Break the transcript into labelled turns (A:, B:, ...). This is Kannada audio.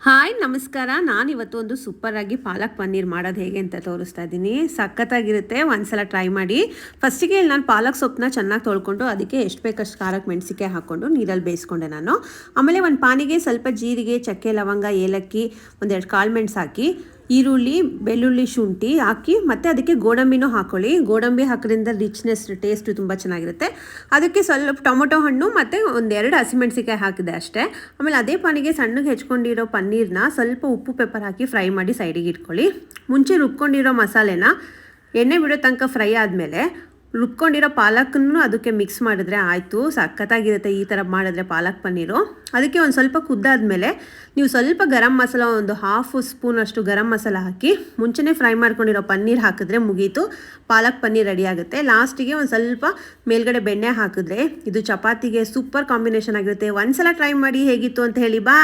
A: ಹಾಯ್ ನಮಸ್ಕಾರ. ನಾನಿವತ್ತು ಒಂದು ಸೂಪರಾಗಿ ಪಾಲಕ್ ಪನ್ನೀರ್ ಮಾಡೋದು ಹೇಗೆ ಅಂತ ತೋರಿಸ್ತಾ ಇದ್ದೀನಿ. ಸಖತ್ತಾಗಿರುತ್ತೆ, ಒಂದ್ಸಲ ಟ್ರೈ ಮಾಡಿ. ಫಸ್ಟಿಗೆ ನಾನು ಪಾಲಕ್ ಸೊಪ್ಪನ್ನ ಚೆನ್ನಾಗಿ ತೊಳ್ಕೊಂಡು ಅದಕ್ಕೆ ಎಷ್ಟು ಬೇಕಷ್ಟು ಖಾರಕ್ಕೆ ಮೆಣಸಿಕಾಯಿ ಹಾಕ್ಕೊಂಡು ನೀರಲ್ಲಿ ಬೇಯಿಸ್ಕೊಂಡೆ ನಾನು. ಆಮೇಲೆ ಒಂದು ಪಾನಿಗೆ ಸ್ವಲ್ಪ ಜೀರಿಗೆ, ಚಕ್ಕೆ, ಲವಂಗ, ಏಲಕ್ಕಿ, ಒಂದೆರಡು ಕಾಳು ಮೆಣಸು ಹಾಕಿ, ಈರುಳ್ಳಿ, ಬೆಳ್ಳುಳ್ಳಿ, ಶುಂಠಿ ಹಾಕಿ ಮತ್ತು ಅದಕ್ಕೆ ಗೋಡಂಬಿನೂ ಹಾಕ್ಕೊಳ್ಳಿ. ಗೋಡಂಬಿ ಹಾಕೋದ್ರಿಂದ ರಿಚ್ನೆಸ್, ಟೇಸ್ಟು ತುಂಬ ಚೆನ್ನಾಗಿರುತ್ತೆ. ಅದಕ್ಕೆ ಸ್ವಲ್ಪ ಟೊಮೊಟೊ ಹಣ್ಣು ಮತ್ತು ಒಂದೆರಡು ಹಸಿಮೆಣಸಿಕಾಯಿ ಹಾಕಿದೆ ಅಷ್ಟೇ. ಆಮೇಲೆ ಅದೇ ಪಾನಿಗೆ ಸಣ್ಣಗೆ ಹೆಚ್ಕೊಂಡಿರೋ ಪನ್ನೀರನ್ನ ಸ್ವಲ್ಪ ಉಪ್ಪು ಪೆಪ್ಪರ್ ಹಾಕಿ ಫ್ರೈ ಮಾಡಿ ಸೈಡಿಗೆ ಇಟ್ಕೊಳ್ಳಿ. ಮುಂಚೆ ರುಬ್ಕೊಂಡಿರೋ ಮಸಾಲೆನ ಎಣ್ಣೆ ಬಿಡೋ ತನಕ ಫ್ರೈ ಆದಮೇಲೆ ರುಬ್ಕೊಂಡಿರೋ ಪಾಲಕನ್ನು ಅದಕ್ಕೆ ಮಿಕ್ಸ್ ಮಾಡಿದ್ರೆ ಆಯಿತು. ಸಖತ್ತಾಗಿರುತ್ತೆ ಈ ಥರ ಮಾಡಿದ್ರೆ ಪಾಲಕ್ ಪನ್ನೀರು. ಅದಕ್ಕೆ ಒಂದು ಸ್ವಲ್ಪ ಕುದ್ದಾದ್ಮೇಲೆ ನೀವು ಸ್ವಲ್ಪ ಗರಂ ಮಸಾಲ, ಒಂದು ಹಾಫ್ ಸ್ಪೂನಷ್ಟು ಗರಂ ಮಸಾಲ ಹಾಕಿ ಮುಂಚೆನೇ ಫ್ರೈ ಮಾಡ್ಕೊಂಡಿರೋ ಪನ್ನೀರ್ ಹಾಕಿದ್ರೆ ಮುಗೀತು, ಪಾಲಕ್ ಪನ್ನೀರ್ ರೆಡಿ ಆಗುತ್ತೆ. ಲಾಸ್ಟಿಗೆ ಒಂದು ಸ್ವಲ್ಪ ಮೇಲ್ಗಡೆ ಬೆಣ್ಣೆ ಹಾಕಿದ್ರೆ ಇದು ಚಪಾತಿಗೆ ಸೂಪರ್ ಕಾಂಬಿನೇಷನ್ ಆಗಿರುತ್ತೆ. ಒಂದ್ಸಲ ಟ್ರೈ ಮಾಡಿ ಹೇಗಿತ್ತು ಅಂತ ಹೇಳಿ. ಬಾಯ್.